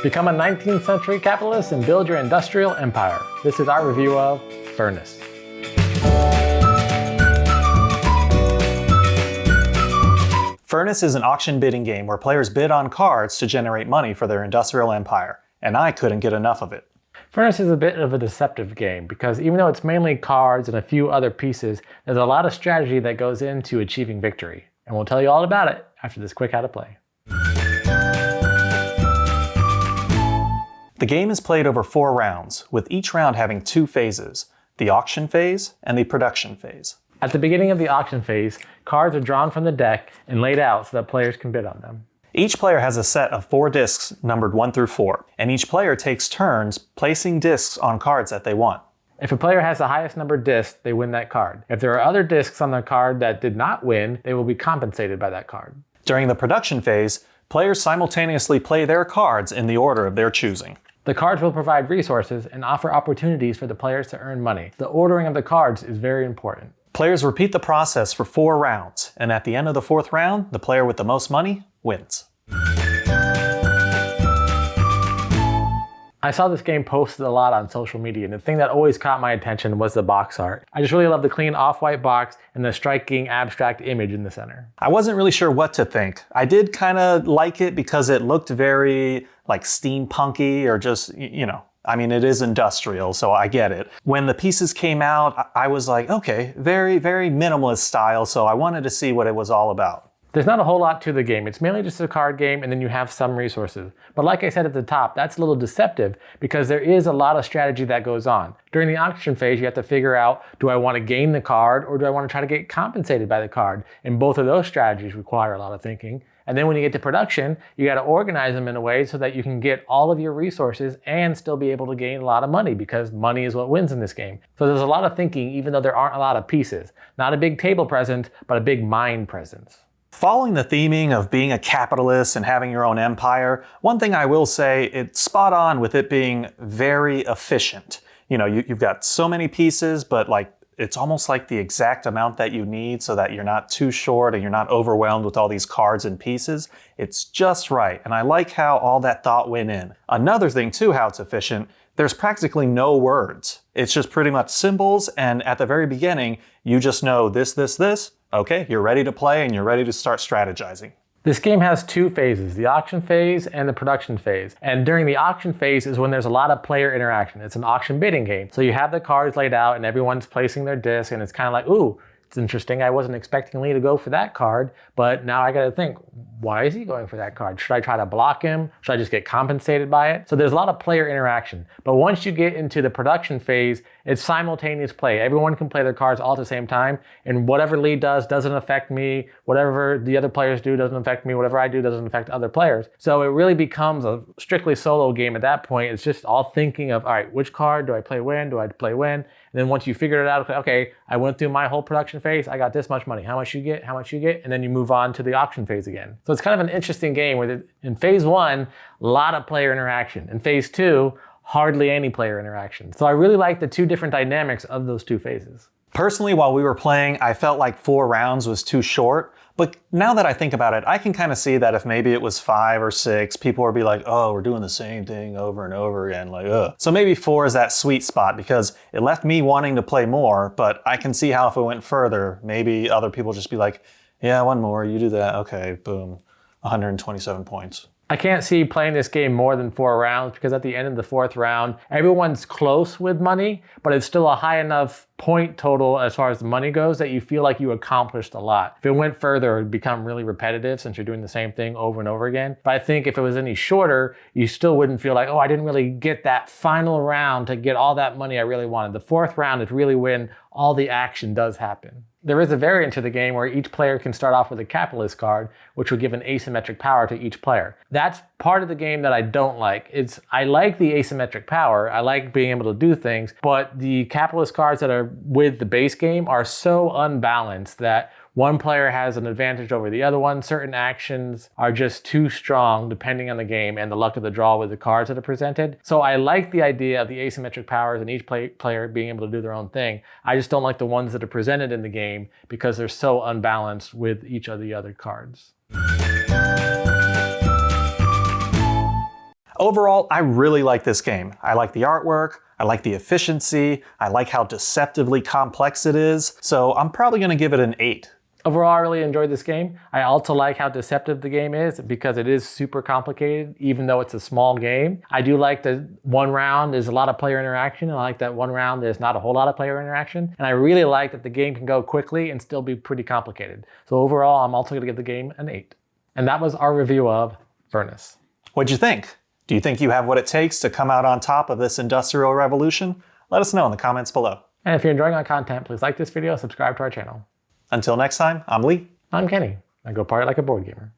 Become a 19th century capitalist and build your industrial empire. This is our review of Furnace. Furnace is an auction bidding game where players bid on cards to generate money for their industrial empire, and I couldn't get enough of it. Furnace is a bit of a deceptive game because even though it's mainly cards and a few other pieces, there's a lot of strategy that goes into achieving victory. And we'll tell you all about it after this quick how to play. The game is played over 4 rounds, with each round having 2 phases, the auction phase and the production phase. At the beginning of the auction phase, cards are drawn from the deck and laid out so that players can bid on them. Each player has a set of 4 discs numbered 1 through 4, and each player takes turns placing discs on cards that they want. If a player has the highest numbered disc, they win that card. If there are other discs on the card that did not win, they will be compensated by that card. During the production phase, players simultaneously play their cards in the order of their choosing. The cards will provide resources and offer opportunities for the players to earn money. The ordering of the cards is very important. Players repeat the process for 4 rounds, and at the end of the 4th round, the player with the most money wins. I saw this game posted a lot on social media, and the thing that always caught my attention was the box art. I just really love the clean off-white box and the striking abstract image in the center. I wasn't really sure what to think. I did kind of like it because it looked very like steampunky or just, I mean, it is industrial, so I get it. When the pieces came out, I was like, okay, very, very minimalist style, so I wanted to see what it was all about. There's not a whole lot to the game. It's mainly just a card game and then you have some resources. But like I said at the top, that's a little deceptive because there is a lot of strategy that goes on. During the auction phase, you have to figure out, do I want to gain the card or do I want to try to get compensated by the card? And both of those strategies require a lot of thinking. And then when you get to production, you got to organize them in a way so that you can get all of your resources and still be able to gain a lot of money because money is what wins in this game. So there's a lot of thinking even though there aren't a lot of pieces. Not a big table presence, but a big mind presence. Following the theming of being a capitalist and having your own empire, one thing I will say, it's spot on with it being very efficient. You've got so many pieces, but it's almost like the exact amount that you need so that you're not too short and you're not overwhelmed with all these cards and pieces. It's just right, and I like how all that thought went in. Another thing too, how it's efficient, there's practically no words. It's just pretty much symbols, and at the very beginning, you just know this, this, this. Okay, you're ready to play and you're ready to start strategizing. This game has 2 phases, the auction phase and the production phase. And during the auction phase is when there's a lot of player interaction. It's an auction bidding game. So you have the cards laid out and everyone's placing their disc and it's kind of like, ooh, it's interesting. I wasn't expecting Lee to go for that card, but now I got to think, why is he going for that card? Should I try to block him? Should I just get compensated by it? So there's a lot of player interaction. But once you get into the production phase, it's simultaneous play. Everyone can play their cards all at the same time, and whatever Lee does doesn't affect me. Whatever the other players do doesn't affect me. Whatever I do doesn't affect other players. So it really becomes a strictly solo game at that point. It's just all thinking of, all right, which card do I play when? Do I play when? And then once you figure it out, okay, I went through my whole production phase, I got this much money. How much you get? How much you get? And then you move on to the auction phase again. So it's kind of an interesting game where in phase 1, a lot of player interaction. In phase 2, hardly any player interaction. So I really like the 2 different dynamics of those 2 phases. Personally, while we were playing, I felt like 4 rounds was too short. But now that I think about it, I can kind of see that if maybe it was 5 or 6, people would be like, oh, we're doing the same thing over and over again, like, ugh. So maybe 4 is that sweet spot because it left me wanting to play more, but I can see how if it went further, maybe other people just be like, yeah, 1 more, you do that, okay, boom, 127 points. I can't see playing this game more than 4 rounds because at the end of the 4th round, everyone's close with money, but it's still a high enough point total as far as the money goes that you feel like you accomplished a lot. If it went further, it would become really repetitive since you're doing the same thing over and over again. But I think if it was any shorter, you still wouldn't feel like, oh, I didn't really get that final round to get all that money I really wanted. The 4th round is really when all the action does happen. There is a variant to the game where each player can start off with a capitalist card, which will give an asymmetric power to each player. That's part of the game that I don't like. I like the asymmetric power, I like being able to do things, but the capitalist cards that are with the base game are so unbalanced that one player has an advantage over the other one. Certain actions are just too strong depending on the game and the luck of the draw with the cards that are presented. So I like the idea of the asymmetric powers and each player being able to do their own thing. I just don't like the ones that are presented in the game because they're so unbalanced with each of the other cards. Overall, I really like this game. I like the artwork, I like the efficiency, I like how deceptively complex it is, so I'm probably going to give it an 8. Overall, I really enjoyed this game. I also like how deceptive the game is because it is super complicated, even though it's a small game. I do like that one round there's a lot of player interaction, and I like that one round there's not a whole lot of player interaction. And I really like that the game can go quickly and still be pretty complicated. So overall, I'm also going to give the game an 8. And that was our review of Furnace. What'd you think? Do you think you have what it takes to come out on top of this industrial revolution? Let us know in the comments below. And if you're enjoying our content, please like this video, subscribe to our channel. Until next time, I'm Lee. I'm Kenny. I go party like a board gamer.